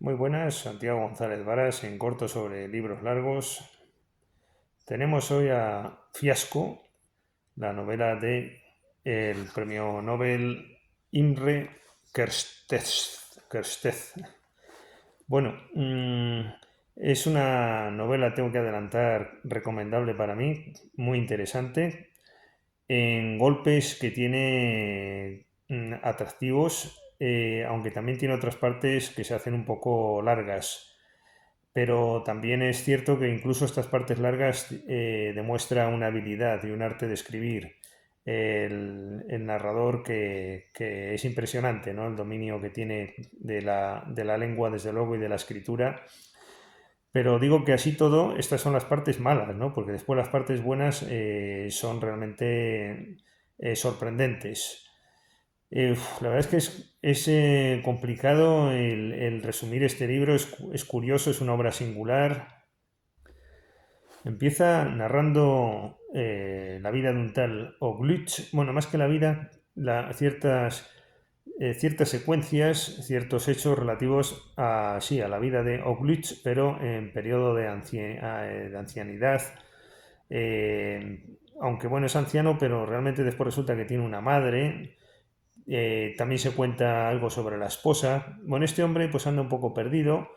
Muy buenas, Santiago González Varas en corto sobre libros largos. Tenemos hoy a Fiasco, la novela de el premio Nobel Imre Kertész. Bueno, es una novela, tengo que adelantar, recomendable para mí, muy interesante, en golpes que tiene atractivos, aunque también tiene otras partes que se hacen un poco largas. Pero también es cierto que incluso estas partes largas demuestra una habilidad y un arte de escribir el narrador que es impresionante, ¿no? El dominio que tiene de la lengua, desde luego, y de la escritura. Pero digo que así todo, estas son las partes malas, ¿no? Porque después las partes buenas son realmente sorprendentes. La verdad es que es complicado el resumir este libro, es curioso, es una obra singular. Empieza narrando la vida de un tal Oglitz, bueno, más que la vida, ciertas secuencias, ciertos hechos relativos sí, a la vida de Oglitz, pero en periodo de ancianidad. Aunque bueno, es anciano, pero realmente después resulta que tiene una madre. También se cuenta algo sobre la esposa. Bueno, este hombre pues anda un poco perdido.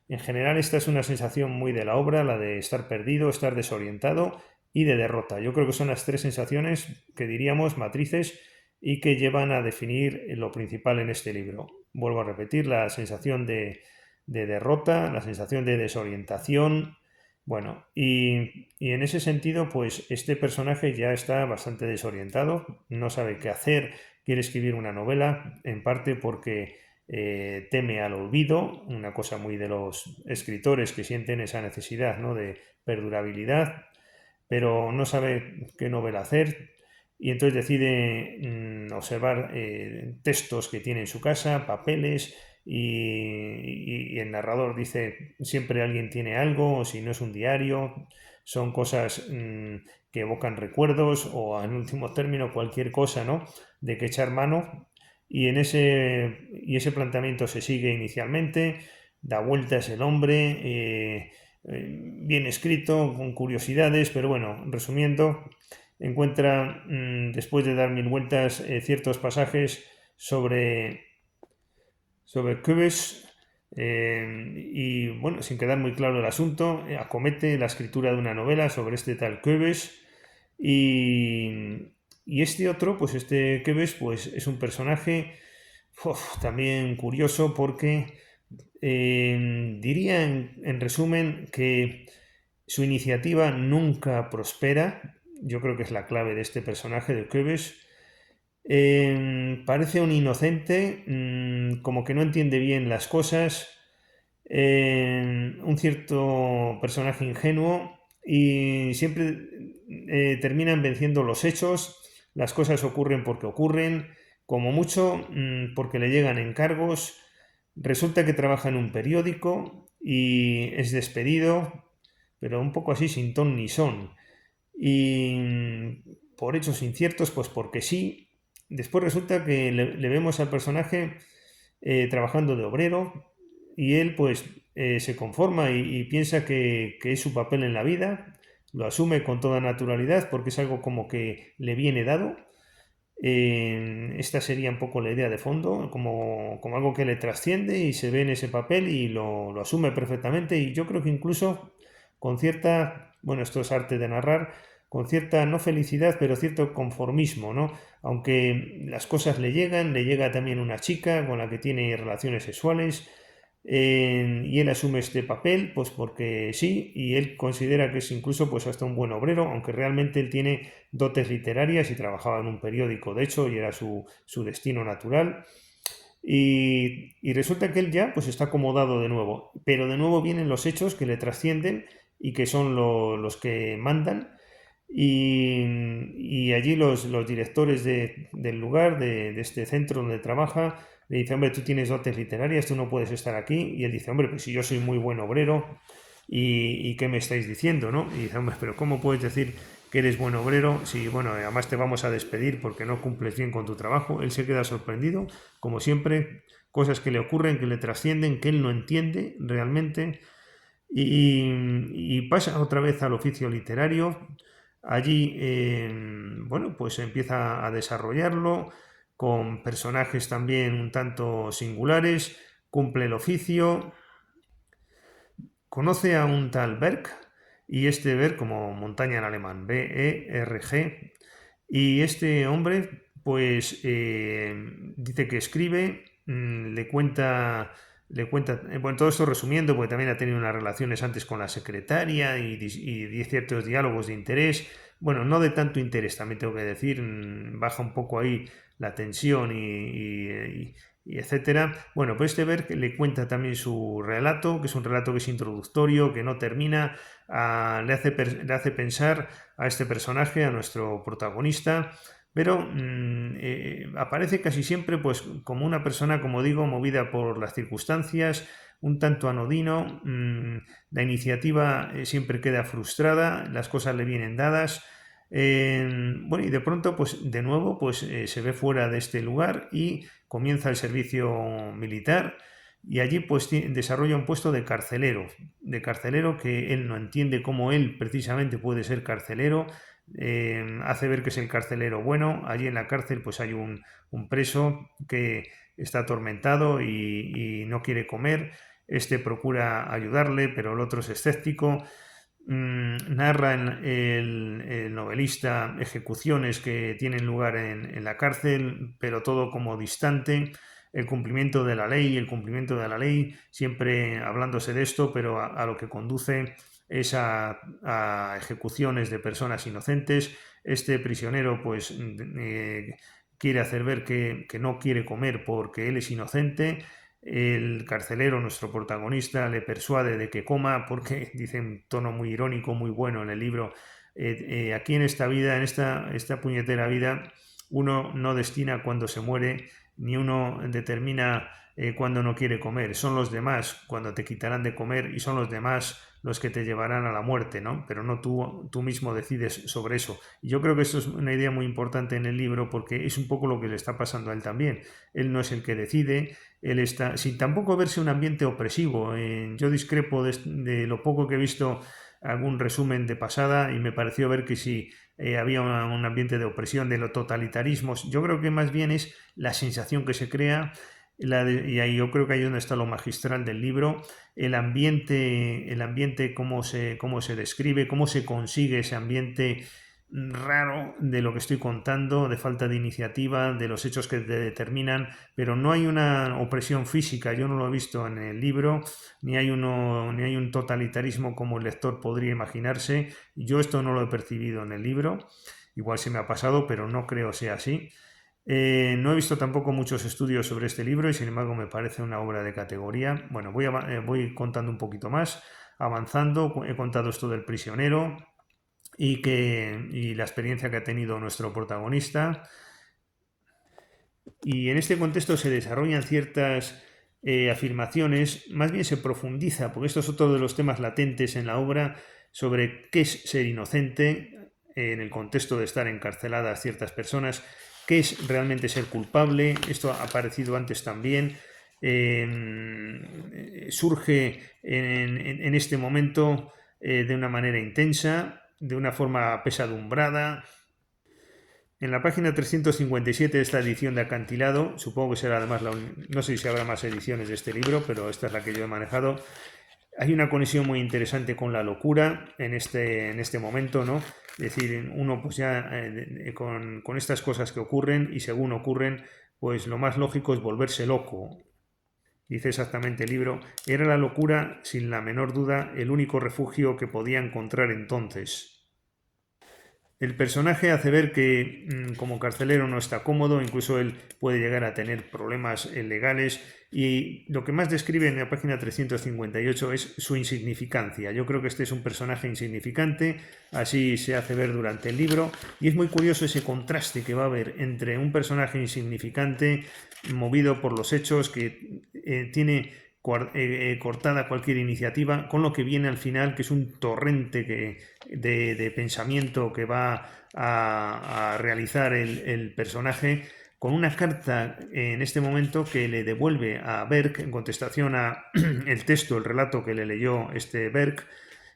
En general esta es una sensación muy de la obra, la de estar perdido, estar desorientado y de derrota. Yo creo que son las tres sensaciones que diríamos matrices y que llevan a definir lo principal en este libro. Vuelvo a repetir, la sensación de derrota, la sensación de desorientación. Bueno, y en ese sentido, pues este personaje ya está bastante desorientado, no sabe qué hacer, quiere escribir una novela, en parte porque teme al olvido, una cosa muy de los escritores que sienten esa necesidad, ¿no?, de perdurabilidad, pero no sabe qué novela hacer y entonces decide observar textos que tiene en su casa, papeles, y el narrador dice siempre alguien tiene algo, o si no es un diario, son cosas que evocan recuerdos o en último término cualquier cosa, ¿no?, de que echar mano, y ese planteamiento se sigue inicialmente, da vueltas el hombre, bien escrito, con curiosidades, pero bueno, resumiendo, encuentra, después de dar mil vueltas, ciertos pasajes sobre Queves, y bueno, sin quedar muy claro el asunto, acomete la escritura de una novela sobre este tal Queves, y este otro, pues este Queves, pues es un personaje también curioso porque diría en resumen que su iniciativa nunca prospera. Yo creo que es la clave de este personaje de Queves. Parece un inocente, como que no entiende bien las cosas, un cierto personaje ingenuo y siempre terminan venciendo los hechos, las cosas ocurren porque ocurren, como mucho porque le llegan encargos, resulta que trabaja en un periódico y es despedido, pero un poco así sin ton ni son, y por hechos inciertos, pues porque sí. Después resulta que le vemos al personaje trabajando de obrero y él pues se conforma y piensa que es su papel en la vida, lo asume con toda naturalidad porque es algo como que le viene dado. Esta sería un poco la idea de fondo, como algo que le trasciende y se ve en ese papel y lo asume perfectamente, y yo creo que incluso con cierta, bueno, esto es arte de narrar, con cierta no felicidad, pero cierto conformismo, ¿no? Aunque las cosas le llegan, le llega también una chica con la que tiene relaciones sexuales, y él asume este papel pues porque sí, y él considera que es incluso pues hasta un buen obrero, aunque realmente él tiene dotes literarias y trabajaba en un periódico, de hecho, y era su destino natural. Y resulta que él ya pues está acomodado de nuevo, pero de nuevo vienen los hechos que le trascienden y que son los que mandan, y allí los directores del lugar, de este centro donde trabaja, le dicen, hombre, tú tienes dotes literarias, tú no puedes estar aquí. Y él dice, hombre, pues si yo soy muy buen obrero, ¿y qué me estáis diciendo, no? Y dice, hombre, pero ¿cómo puedes decir que eres buen obrero si, bueno, además te vamos a despedir porque no cumples bien con tu trabajo? Él se queda sorprendido, como siempre, cosas que le ocurren, que le trascienden, que él no entiende realmente, y pasa otra vez al oficio literario. Allí, bueno, pues empieza a desarrollarlo con personajes también un tanto singulares, cumple el oficio, conoce a un tal Berg, y este Berg como montaña en alemán, B-E-R-G, y este hombre pues dice que escribe, le cuenta, bueno, todo esto resumiendo, porque también ha tenido unas relaciones antes con la secretaria y ciertos diálogos de interés, bueno, no de tanto interés, también tengo que decir, baja un poco ahí la tensión y etcétera. Bueno, pues este Berg le cuenta también su relato, que es un relato que es introductorio, que no termina, le hace pensar a este personaje, a nuestro protagonista, pero aparece casi siempre pues como una persona, como digo, movida por las circunstancias, un tanto anodino, la iniciativa siempre queda frustrada, las cosas le vienen dadas, bueno, y de pronto, pues de nuevo, pues se ve fuera de este lugar y comienza el servicio militar, y allí pues desarrolla un puesto de carcelero que él no entiende cómo él precisamente puede ser carcelero. Hace ver que es el carcelero bueno. Allí en la cárcel pues hay un preso que está atormentado y no quiere comer. Este procura ayudarle, pero el otro es escéptico. Narra el novelista ejecuciones que tienen lugar en la cárcel, pero todo como distante, el cumplimiento de la ley, siempre hablándose de esto, pero a lo que conduce es a ejecuciones de personas inocentes. Este prisionero pues quiere hacer ver que no quiere comer porque él es inocente. El carcelero, nuestro protagonista, le persuade de que coma porque dice en tono muy irónico, muy bueno en el libro, aquí en esta vida, en esta puñetera vida, uno no destina cuando se muere, ni uno determina cuando no quiere comer. Son los demás cuando te quitarán de comer, y son los demás los que te llevarán a la muerte, ¿no? Pero no tú mismo decides sobre eso. Y yo creo que esto es una idea muy importante en el libro, porque es un poco lo que le está pasando a él también. Él no es el que decide, él está, sin tampoco verse un ambiente opresivo. Yo discrepo de lo poco que he visto algún resumen de pasada, y me pareció ver que si había un ambiente de opresión, de los totalitarismos. Yo creo que más bien es la sensación que se crea, y ahí yo creo que ahí es donde está lo magistral del libro, el ambiente cómo se describe, cómo se consigue ese ambiente raro de lo que estoy contando, de falta de iniciativa, de los hechos que te determinan, pero no hay una opresión física, yo no lo he visto en el libro, ni hay un totalitarismo como el lector podría imaginarse. Yo esto no lo he percibido en el libro, igual se me ha pasado, pero no creo sea así. No he visto tampoco muchos estudios sobre este libro, y sin embargo me parece una obra de categoría. Bueno, voy contando un poquito más, avanzando. He contado esto del prisionero y la experiencia que ha tenido nuestro protagonista. Y en este contexto se desarrollan ciertas afirmaciones, más bien se profundiza, porque esto es otro de los temas latentes en la obra, sobre qué es ser inocente en el contexto de estar encarceladas ciertas personas, qué es realmente ser culpable. Esto ha aparecido antes también. Surge en este momento de una manera intensa, de una forma apesadumbrada. En la página 357 de esta edición de Acantilado, supongo que será además no sé si habrá más ediciones de este libro, pero esta es la que yo he manejado. Hay una conexión muy interesante con la locura en este momento, ¿no? Es decir, uno pues ya con estas cosas que ocurren, y según ocurren, pues lo más lógico es volverse loco. Dice exactamente el libro: era la locura, sin la menor duda, el único refugio que podía encontrar entonces. El personaje hace ver que como carcelero no está cómodo, incluso él puede llegar a tener problemas legales, y lo que más describe en la página 358 es su insignificancia. Yo creo que este es un personaje insignificante, así se hace ver durante el libro, y es muy curioso ese contraste que va a haber entre un personaje insignificante, movido por los hechos, que tiene cortada cualquier iniciativa, con lo que viene al final, que es un torrente de pensamiento que va a realizar el personaje, con una carta en este momento que le devuelve a Berg en contestación a el texto, el relato que le leyó este Berg.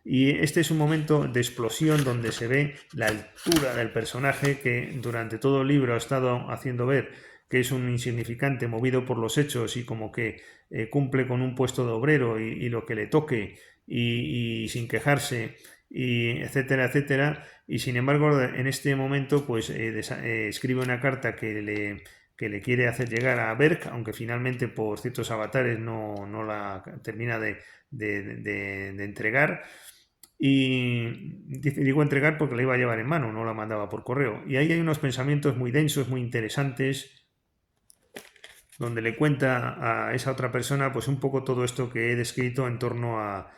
Y este es un momento de explosión donde se ve la altura del personaje que durante todo el libro ha estado haciendo ver que es un insignificante movido por los hechos y como que cumple con un puesto de obrero y lo que le toque y sin quejarse y etcétera, etcétera. Y sin embargo, en este momento, pues escribe una carta que le quiere hacer llegar a Berg, aunque finalmente por ciertos avatares no la termina de entregar. Y digo entregar porque la iba a llevar en mano, no la mandaba por correo. Y ahí hay unos pensamientos muy densos, muy interesantes, donde le cuenta a esa otra persona pues un poco todo esto que he descrito en torno a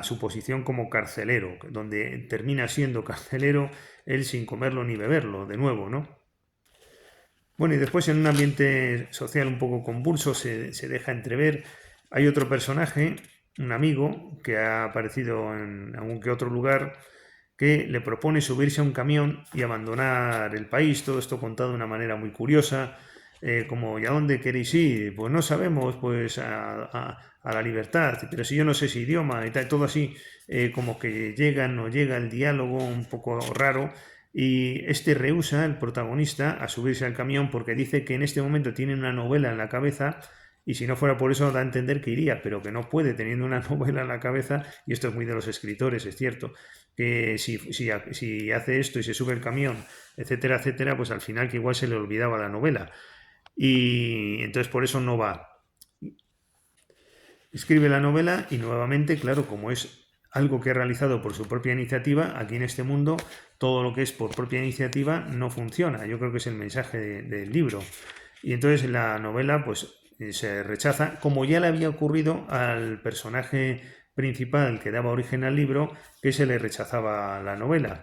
su posición como carcelero, donde termina siendo carcelero él sin comerlo ni beberlo, de nuevo, ¿no? Bueno, y después en un ambiente social un poco convulso se deja entrever, hay otro personaje, un amigo, que ha aparecido en algún que otro lugar, que le propone subirse a un camión y abandonar el país, todo esto contado de una manera muy curiosa, como ¿y a dónde queréis ir? Pues no sabemos, pues a la libertad, pero si yo no sé ese idioma y tal, todo así, como que llega, no llega el diálogo un poco raro, y este rehúsa, el protagonista, a subirse al camión porque dice que en este momento tiene una novela en la cabeza y si no fuera por eso da a entender que iría, pero que no puede teniendo una novela en la cabeza, y esto es muy de los escritores, es cierto, que si hace esto y se sube el camión, etcétera, etcétera, pues al final que igual se le olvidaba la novela. Y entonces por eso no va. Escribe la novela y nuevamente, claro, como es algo que ha realizado por su propia iniciativa, aquí en este mundo todo lo que es por propia iniciativa no funciona. Yo creo que es el mensaje del libro. Y entonces la novela pues se rechaza, como ya le había ocurrido al personaje principal que daba origen al libro, que se le rechazaba la novela.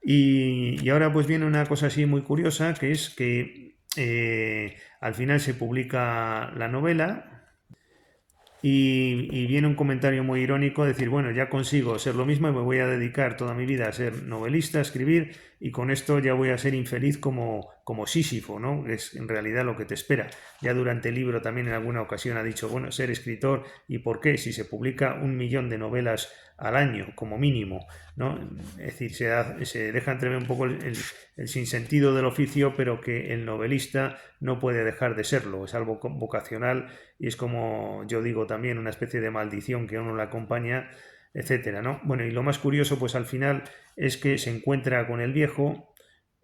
Y ahora pues viene una cosa así muy curiosa, que es que al final se publica la novela, y viene un comentario muy irónico, decir, bueno, ya consigo ser lo mismo y me voy a dedicar toda mi vida a ser novelista, a escribir, y con esto ya voy a ser infeliz como Sísifo, ¿no? Es en realidad lo que te espera. Ya durante el libro también en alguna ocasión ha dicho, bueno, ser escritor, ¿y por qué? Si se publica 1 millón de novelas al año, como mínimo, ¿no? Es decir, se deja entrever un poco el sinsentido del oficio, pero que el novelista no puede dejar de serlo, es algo vocacional y es como yo digo también una especie de maldición que a uno le acompaña, etcétera, ¿no? Bueno, y lo más curioso pues al final es que se encuentra con el viejo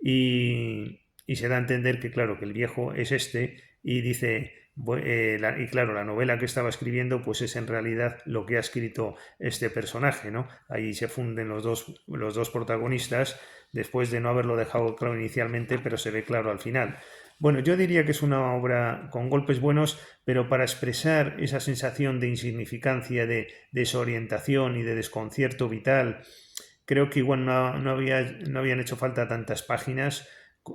y se da a entender que claro, que el viejo es este y dice, y claro, la novela que estaba escribiendo pues es en realidad lo que ha escrito este personaje, ¿no? Ahí se funden los dos protagonistas después de no haberlo dejado claro inicialmente, pero se ve claro al final. Bueno, yo diría que es una obra con golpes buenos, pero para expresar esa sensación de insignificancia, de desorientación y de desconcierto vital, creo que igual no habían hecho falta tantas páginas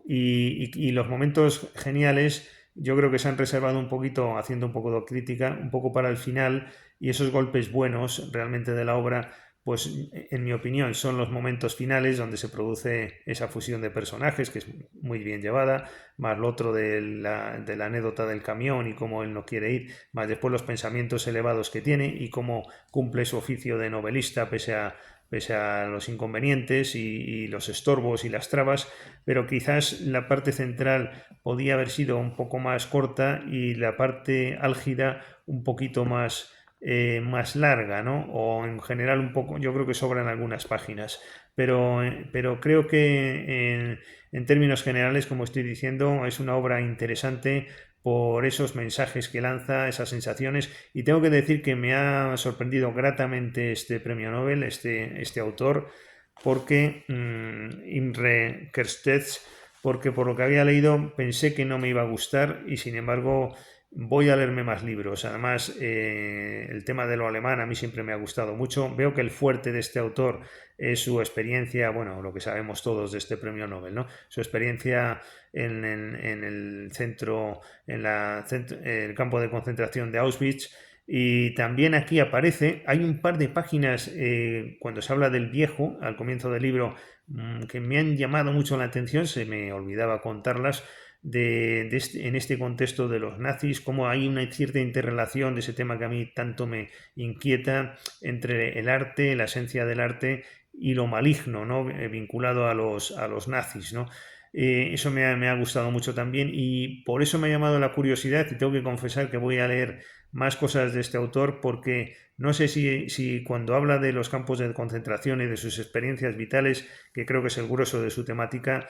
y los momentos geniales yo creo que se han reservado un poquito, haciendo un poco de crítica, un poco para el final y esos golpes buenos realmente de la obra pues en mi opinión son los momentos finales donde se produce esa fusión de personajes que es muy bien llevada, más lo otro de la anécdota del camión y cómo él no quiere ir, más después los pensamientos elevados que tiene y cómo cumple su oficio de novelista pese a los inconvenientes y los estorbos y las trabas, pero quizás la parte central podía haber sido un poco más corta y la parte álgida un poquito más larga, ¿no? O en general un poco, yo creo que sobran algunas páginas, pero creo que en términos generales, como estoy diciendo, es una obra interesante por esos mensajes que lanza, esas sensaciones, y tengo que decir que me ha sorprendido gratamente este premio Nobel, este autor, porque Imre Kertész, porque por lo que había leído pensé que no me iba a gustar y sin embargo voy a leerme más libros. Además, el tema de lo alemán a mí siempre me ha gustado mucho. Veo que el fuerte de este autor es su experiencia, bueno, lo que sabemos todos de este premio Nobel, ¿no? Su experiencia en el centro, el campo de concentración de Auschwitz. Y también aquí aparece, hay un par de páginas cuando se habla del viejo, al comienzo del libro, que me han llamado mucho la atención, se me olvidaba contarlas, en este contexto de los nazis, cómo hay una cierta interrelación de ese tema que a mí tanto me inquieta entre el arte, la esencia del arte y lo maligno, ¿no? Vinculado a los nazis, ¿no? Eso me ha gustado mucho también y por eso me ha llamado la curiosidad y tengo que confesar que voy a leer más cosas de este autor porque no sé si cuando habla de los campos de concentración y de sus experiencias vitales, que creo que es el grueso de su temática,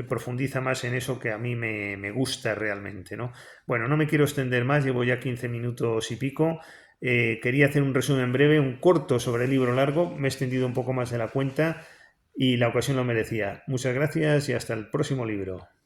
profundiza más en eso que a mí me gusta realmente, ¿no? Bueno, no me quiero extender más, llevo ya 15 minutos y pico. Quería hacer un resumen breve, un corto sobre el libro largo, me he extendido un poco más de la cuenta y la ocasión lo merecía. Muchas gracias y hasta el próximo libro.